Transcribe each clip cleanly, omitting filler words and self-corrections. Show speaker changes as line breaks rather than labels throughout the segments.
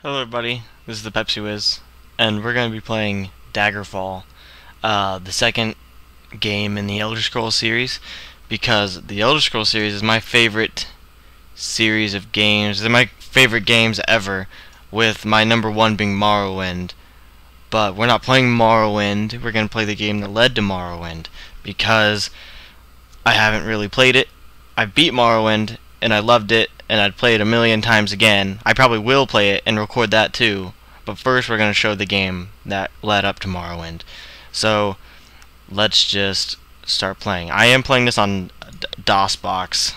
Hello everybody, this is the Pepsi Wiz, and we're going to be playing Daggerfall, the second game in the Elder Scrolls series, because the Elder Scrolls series is my favorite series of games. They're my favorite games ever, with my number one being Morrowind. But we're not playing Morrowind, we're going to play the game that led to Morrowind, because I haven't really played it. I beat Morrowind, and I loved it, and I'd play it a million times again. I probably will play it and record that too. But first we're going to show the game that led up to Morrowind. So let's just start playing. I am playing this on DOSBox.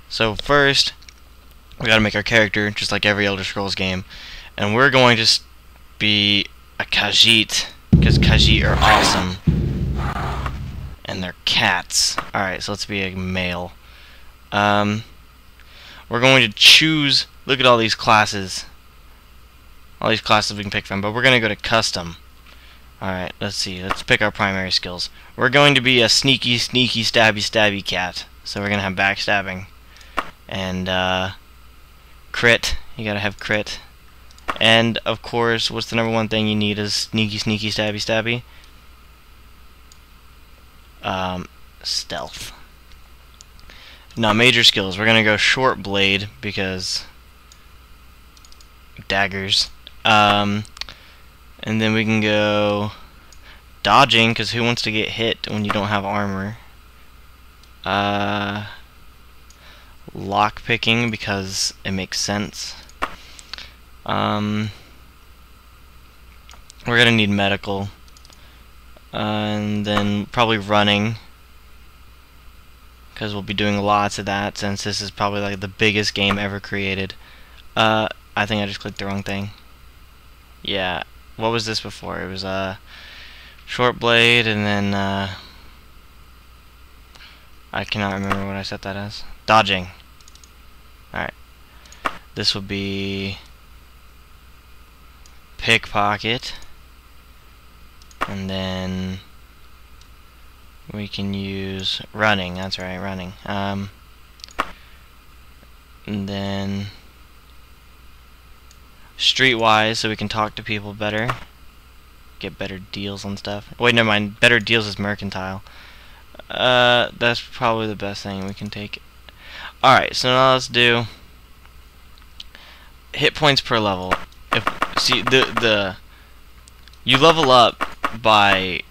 So first we got to make our character just like every Elder Scrolls game. And we're going to be a Khajiit, because Khajiit are awesome. And they're cats. Alright, so let's be a male. We're going to choose, look at all these classes. All these classes we can pick from, but we're going to go to custom. Alright, let's see. Let's pick our primary skills. We're going to be a sneaky, stabby cat. So we're going to have backstabbing. And, crit. You gotta have crit. And, of course, what's the number one thing you need is sneaky, stabby. Stealth. Now, major skills. We're gonna go short blade because daggers. And then we can go dodging, because who wants to get hit when you don't have armor? Lock picking, because it makes sense. We're gonna need medical. And then probably running, because we'll be doing lots of that since this is probably like the biggest game ever created. I think I just clicked the wrong thing. Yeah, what was this before? It was short blade, and then I cannot remember what I set that as. Dodging. Alright. This will be pickpocket. And then we can use running. That's right, running. And then streetwise, so we can talk to people better, get better deals on stuff. Wait, never mind. Better deals is mercantile. That's probably the best thing we can take. Alright, so now let's do hit points per level. If see you level up by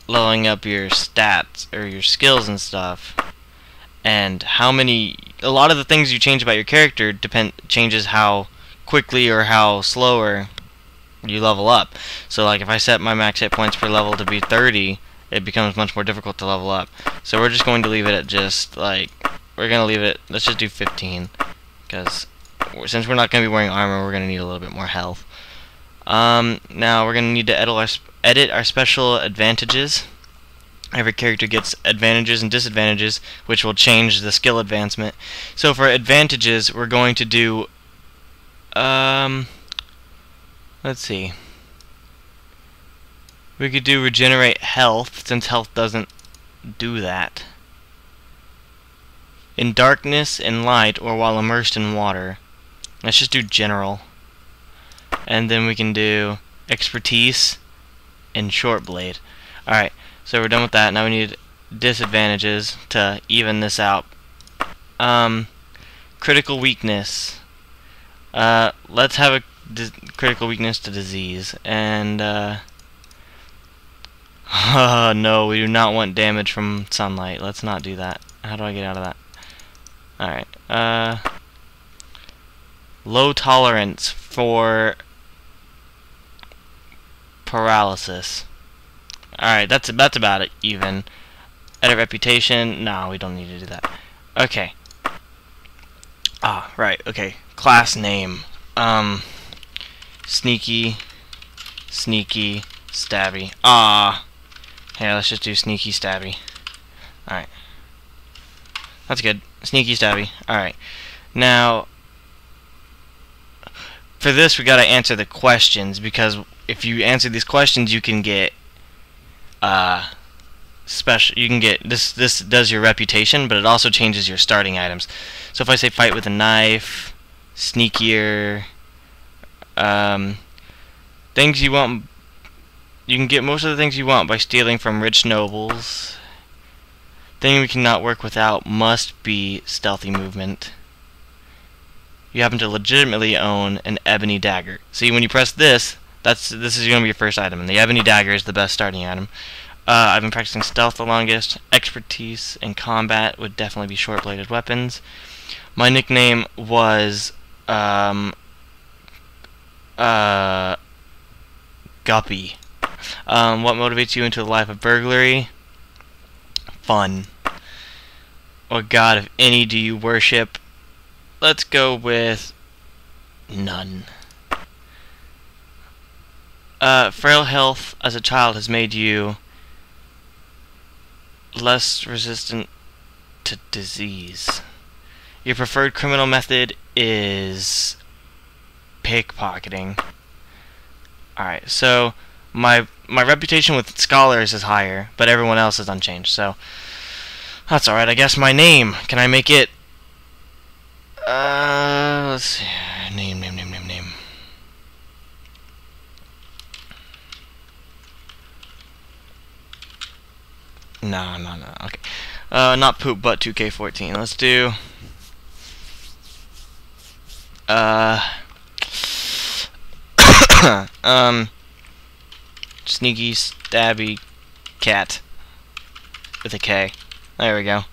leveling up your stats or your skills and stuff, and a lot of the things you change about your character changes how quickly or how slower you level up. So like if I set my max hit points per level to be 30, it becomes much more difficult to level up. So we're just going to leave it at just like, let's just do 15, because since we're not going to be wearing armor, we're going to need a little bit more health. Now we're going to need to edit our special advantages. Every character gets advantages and disadvantages, which will change the skill advancement. So for advantages, we're going to do, let's see. We could do regenerate health, since health doesn't do that. In darkness, in light, or while immersed in water. Let's just do general. And then we can do expertise and short blade. Alright, so we're done with that. Now we need disadvantages to even this out. Critical weakness. Let's have a critical weakness to disease. And, no, we do not want damage from sunlight. Let's not do that. How do I get out of that? Alright, low tolerance for paralysis. Alright, that's about it, even. Edit reputation. No, we don't need to do that. Okay. Ah, right, okay. Class name. Sneaky, stabby. Ah. Here, let's just do sneaky, stabby. Alright. That's good. Sneaky, stabby. Alright. Now, for this, we gotta answer the questions, because if you answer these questions, you can get this does your reputation, but it also changes your starting items. So if I say fight with a knife, sneakier, Things you want. You can get most of the things you want by stealing from rich nobles. Thing we cannot work without must be stealthy movement. You happen to legitimately own an ebony dagger. See, when you press this, this is going to be your first item, and the ebony dagger is the best starting item. I've been practicing stealth the longest. Expertise in combat would definitely be short-bladed weapons. My nickname was Guppy. What motivates you into the life of burglary? Fun. What god, if any, do you worship? Let's go with none. Frail health as a child has made you less resistant to disease. Your preferred criminal method is pickpocketing. Alright, so my reputation with scholars is higher, but everyone else is unchanged, so that's alright. I guess my name, can I make it let's see, name. No, okay. Not poop, but 2K14. Let's do sneaky stabby cat with a K. There we go.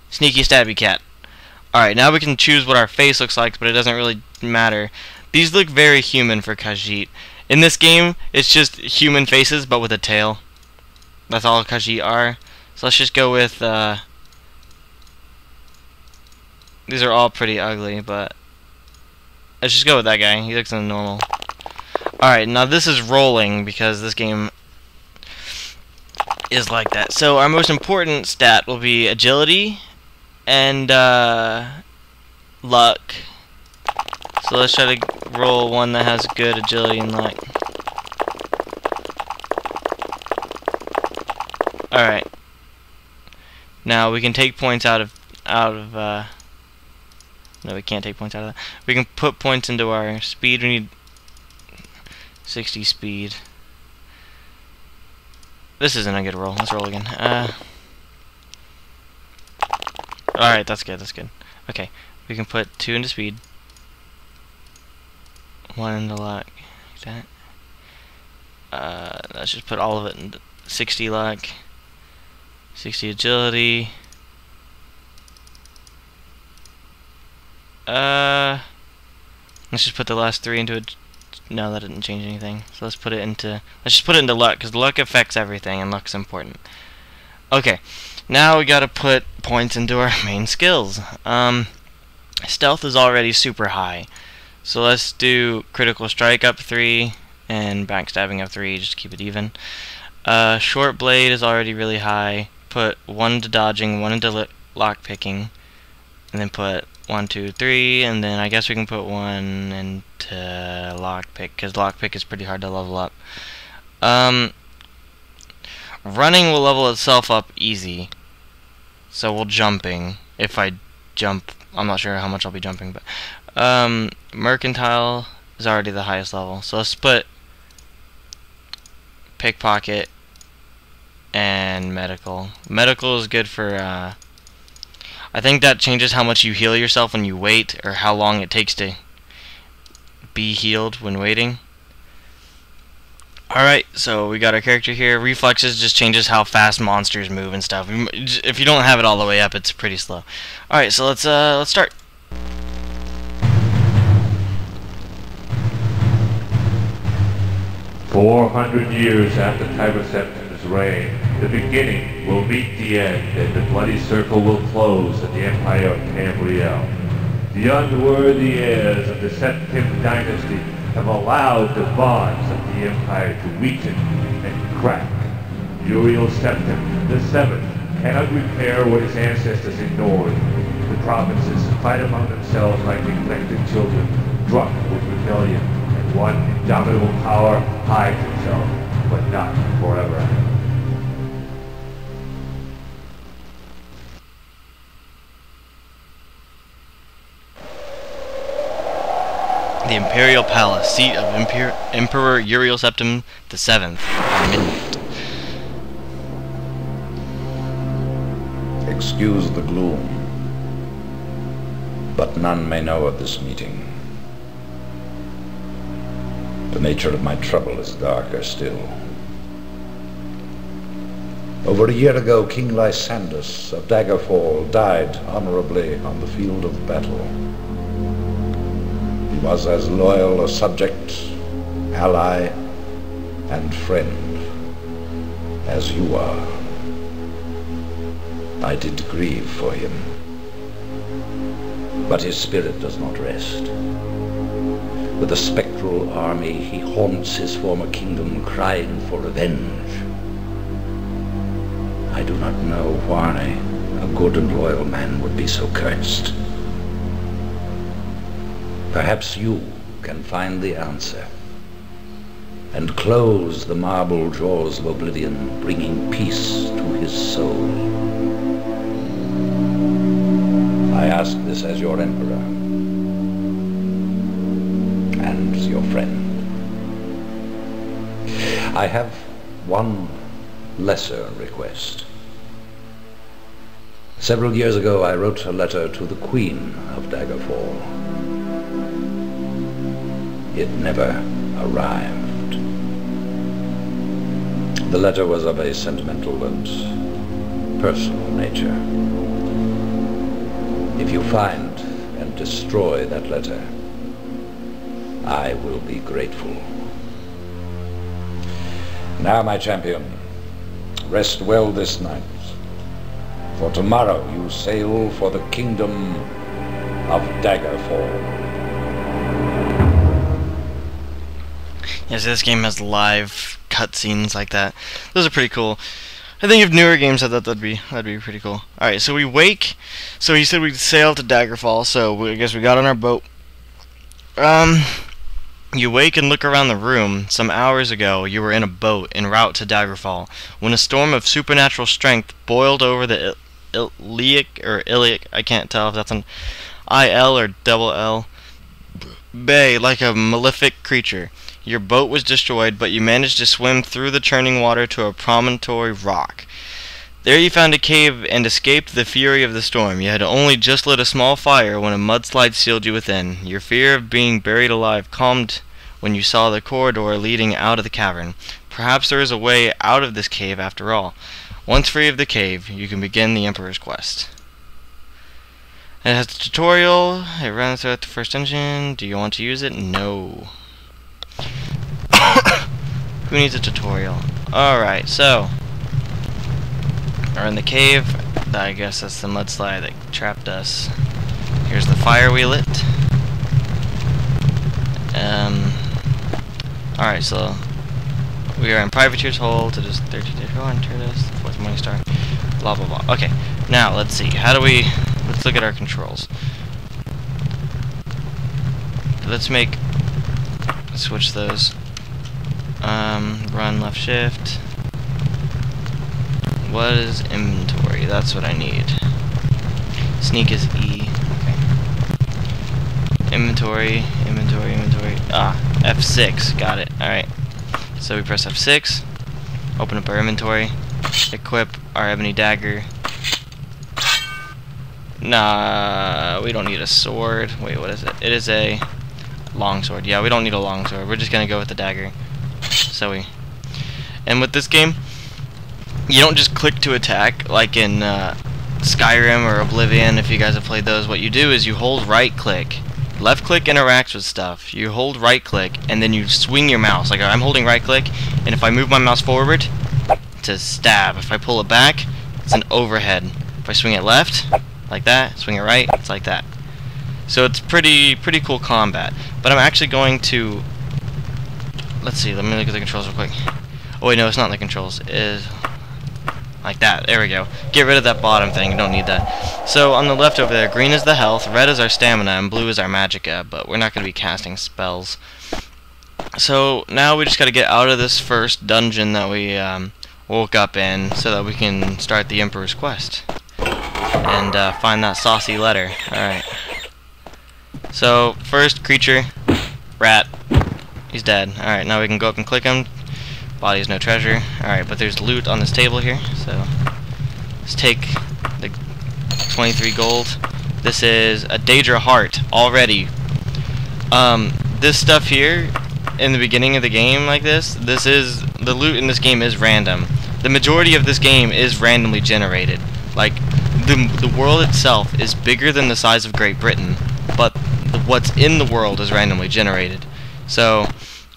Sneaky stabby cat. Alright, now we can choose what our face looks like, but it doesn't really matter. These look very human for Khajiit. In this game, it's just human faces, but with a tail. That's all Khajiit are. So let's just go with, these are all pretty ugly, but let's just go with that guy. He looks normal. Alright, now this is rolling, because this game is like that. So our most important stat will be agility and luck. So let's try to roll one that has good agility and luck. Alright. Now we can take points out of no, we can't take points out of that. We can put points into our speed. We need 60 speed. This isn't a good roll. Let's roll again. Alright, that's good, Okay, we can put 2 into speed, 1 into luck, like that. Let's just put all of it into 60 luck, 60 agility. Let's just put the last 3 into it. No, that didn't change anything. So let's just put it into luck, because luck affects everything, and luck's important. Okay. Now we gotta put points into our main skills. Stealth is already super high. So let's do critical strike up 3 and backstabbing up 3, just to keep it even. Short blade is already really high. Put 1 into dodging, 1 into lock picking, and then put 1, 2, 3, and then I guess we can put 1 into lockpick, because lockpick is pretty hard to level up. Running will level itself up easy, so we'll jumping. If I jump, I'm not sure how much I'll be jumping, but mercantile is already the highest level, so let's put pickpocket and medical. Medical is good for I think that changes how much you heal yourself when you wait, or how long it takes to be healed when waiting. Alright, so we got our character here. Reflexes just changes how fast monsters move and stuff. If you don't have it all the way up, it's pretty slow. Alright, so let's start.
"400 years after Tiber Septim's reign, the beginning will meet the end, and the bloody circle will close at the Empire of Tamriel. The unworthy heirs of the Septim dynasty have allowed the bonds of the Empire to weaken and crack. Uriel Septim, the Seventh, cannot repair what his ancestors ignored. The provinces fight among themselves like neglected children, drunk with rebellion, and one indomitable power hides itself, but not forever."
The Imperial Palace, seat of Emperor Uriel Septim the Seventh. At midnight.
Excuse the gloom, but none may know of this meeting. The nature of my trouble is darker still. Over a year ago, King Lysandus of Daggerfall died honorably on the field of battle. He was as loyal a subject, ally, and friend as you are. I did grieve for him, but his spirit does not rest. With a spectral army, he haunts his former kingdom, crying for revenge. I do not know why a good and loyal man would be so cursed. Perhaps you can find the answer and close the marble jaws of oblivion, bringing peace to his soul. I ask this as your emperor and your friend. I have one lesser request. Several years ago, I wrote a letter to the Queen of Daggerfall. It never arrived. The letter was of a sentimental and personal nature. If you find and destroy that letter, I will be grateful. Now, my champion, rest well this night, for tomorrow you sail for the kingdom of Daggerfall.
Yeah, so this game has live cutscenes like that. Those are pretty cool. I think if newer games had that, that'd be pretty cool. Alright, so we wake. So he said we'd sail to Daggerfall, so I guess we got on our boat. You wake and look around the room. Some hours ago, you were in a boat en route to Daggerfall, when a storm of supernatural strength boiled over the Iliac, I can't tell if that's an I-L or double L, bay like a malefic creature. Your boat was destroyed, but you managed to swim through the churning water to a promontory rock. There you found a cave and escaped the fury of the storm. You had only just lit a small fire when a mudslide sealed you within. Your fear of being buried alive calmed when you saw the corridor leading out of the cavern. Perhaps there is a way out of this cave after all. Once free of the cave, you can begin the Emperor's quest. It has a tutorial. It runs throughout the first dungeon. Do you want to use it? No. Who needs a tutorial? Alright, so we're in the cave. I guess that's the mudslide that trapped us. Here's the fire we lit. Alright, so we are in Privateer's Hold. It is 30 days. Go enter this. The 4th morning star. Blah blah blah. Okay, now let's see. How do we? Let's look at our controls. Let's switch those. Run left shift. What is inventory? That's what I need. Sneak is E. Okay. Inventory. Ah, F6. Got it. Alright. So we press F6. Open up our inventory. Equip our ebony dagger. Nah, we don't need a sword. Wait, what is it? It is a longsword. Yeah, we don't need a longsword. We're just gonna go with the dagger. And with this game, you don't just click to attack like in Skyrim or Oblivion. If you guys have played those, what you do is you hold right click. Left click interacts with stuff. You hold right click and then you swing your mouse. Like I'm holding right click, and if I move my mouse forward, it's a stab. If I pull it back, it's an overhead. If I swing it left, like that, swing it right, it's like that. So it's pretty cool combat. But I'm actually going to, let's see, let me look at the controls real quick. Oh wait, no, it's not in the controls. It is like that. There we go. Get rid of that bottom thing. You don't need that. So on the left over there, green is the health, red is our stamina, and blue is our magicka. But we're not going to be casting spells. So now we just got to get out of this first dungeon that we woke up in, so that we can start the Emperor's quest and find that saucy letter. All right. So first creature, Rat. He's dead. Alright, now we can go up and click him. Body is no treasure. Alright, but there's loot on this table here, so let's take the 23 gold. This is a Daedra heart already. This stuff here in the beginning of the game like this is the loot in this game is random. The majority of this game is randomly generated. Like the world itself is bigger than the size of Great Britain, but what's in the world is randomly generated. So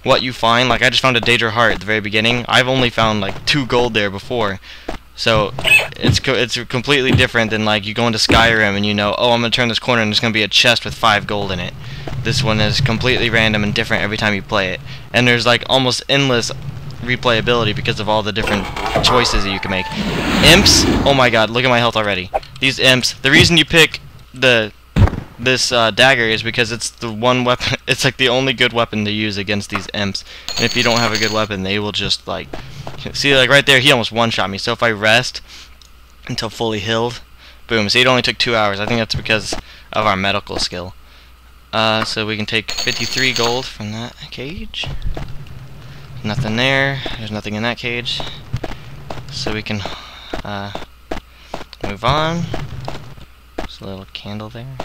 what you find, like I just found a Daedra heart at the very beginning. I've only found like 2 gold there before. So it's completely different than like you go into Skyrim and you know, oh, I'm gonna turn this corner and there's gonna be a chest with 5 gold in it. This one is completely random and different every time you play it, and there's like almost endless replayability because of all the different choices that you can make. Imps, oh my god, look at my health already. These imps, the reason you pick this dagger is because it's the one weapon. It's like the only good weapon to use against these imps, and if you don't have a good weapon, they will just like, see, like right there, he almost one-shot me. So if I rest until fully healed, boom. See, it only took 2 hours. I think that's because of our medical skill. So we can take 53 gold from that cage. Nothing there. There's nothing in that cage. So we can move on. There's a little candle there.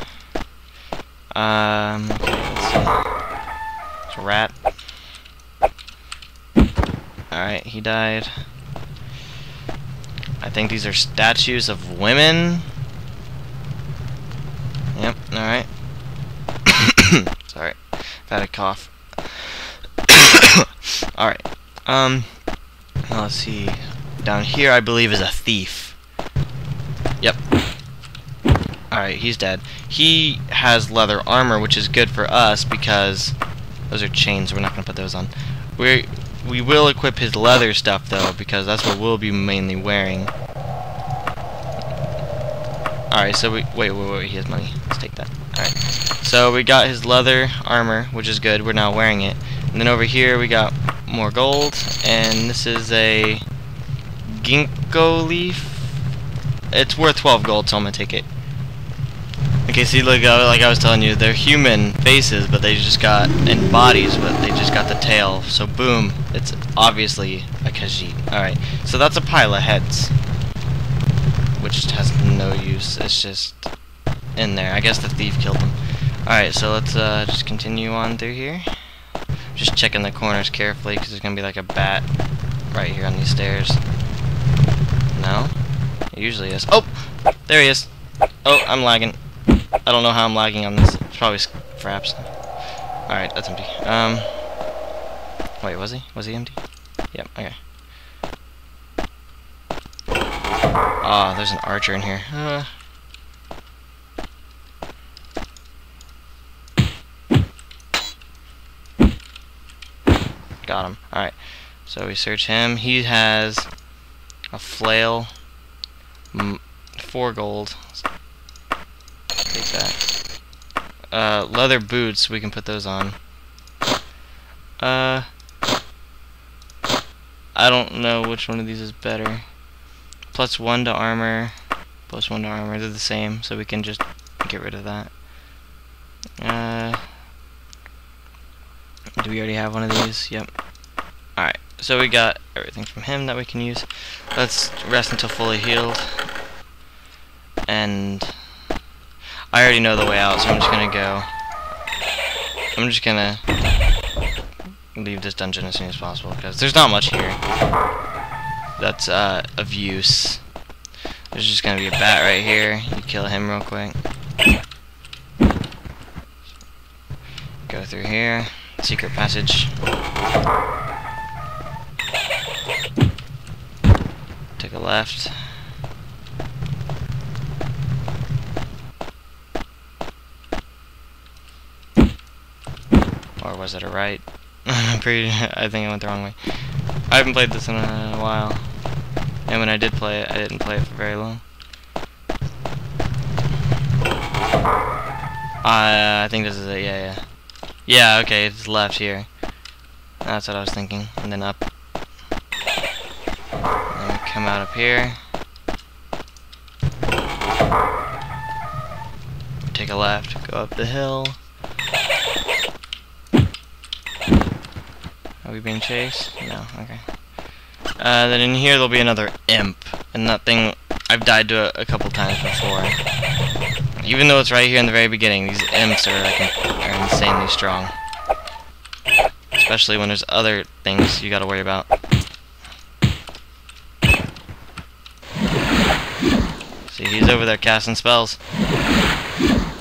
Okay, let's see. It's a rat. Alright, he died. I think these are statues of women. Yep, alright. Sorry, I've had a cough. Alright, now let's see. Down here, I believe, is a thief. Yep. Alright, he's dead. He has leather armor, which is good for us because those are chains, so we're not going to put those on. We will equip his leather stuff, though, because that's what we'll be mainly wearing. Alright, so wait, he has money. Let's take that. Alright, so we got his leather armor, which is good. We're now wearing it. And then over here we got more gold, and this is a ginkgo leaf. It's worth 12 gold, so I'm gonna take it. Okay, see, look, like I was telling you, they're human faces, but they just got, and bodies, but they just got the tail. So boom, it's obviously a Khajiit. Alright, so that's a pile of heads, which has no use. It's just in there. I guess the thief killed them. Alright, so let's just continue on through here. Just checking the corners carefully, because there's going to be like a bat right here on these stairs. No? It usually is. Oh! There he is! Oh, I'm lagging. I don't know how I'm lagging on this. It's probably fraps. Alright, that's empty. Wait, was he? Was he empty? Yep, okay. Ah, there's an archer in here. Got him. Alright. So we search him. He has a flail. 4 gold. Take that. Leather boots. We can put those on. I don't know which one of these is better. +1 to armor. +1 to armor. They're the same. So we can just get rid of that. Do we already have one of these? Yep. Alright, so we got everything from him that we can use. Let's rest until fully healed. And I already know the way out, so I'm just gonna go. I'm just gonna leave this dungeon as soon as possible, because there's not much here that's of use. There's just gonna be a bat right here. You kill him real quick. Go through here. Secret passage. Take a left. Or was it a right? I think I went the wrong way. I haven't played this in a while. And when I did play it, I didn't play it for very long. I think this is it, yeah. Yeah, okay, it's left here. That's what I was thinking. And then up. And we come out up here. Take a left, go up the hill. we being chased? No, okay. Then in here there'll be another imp, and that thing I've died to a couple times before. Even though it's right here in the very beginning, these imps are insanely strong. Especially when there's other things you gotta worry about. See, he's over there casting spells.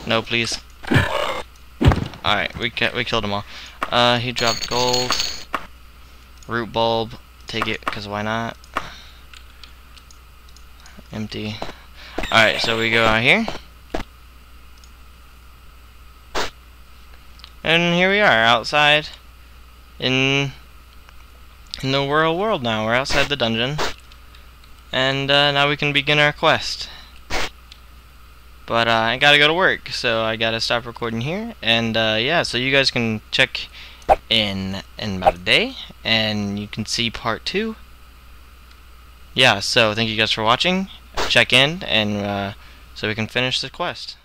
No, please. Alright, we killed them all. He dropped gold. Root bulb. Take it, because why not? Empty. Alright, so we go out here. And here we are, outside in the world now. We're outside the dungeon. And now we can begin our quest. But I gotta go to work, so I gotta stop recording here. And yeah, so you guys can check in about a day, and you can see part 2. Yeah, so thank you guys for watching. Check in, and so we can finish the quest.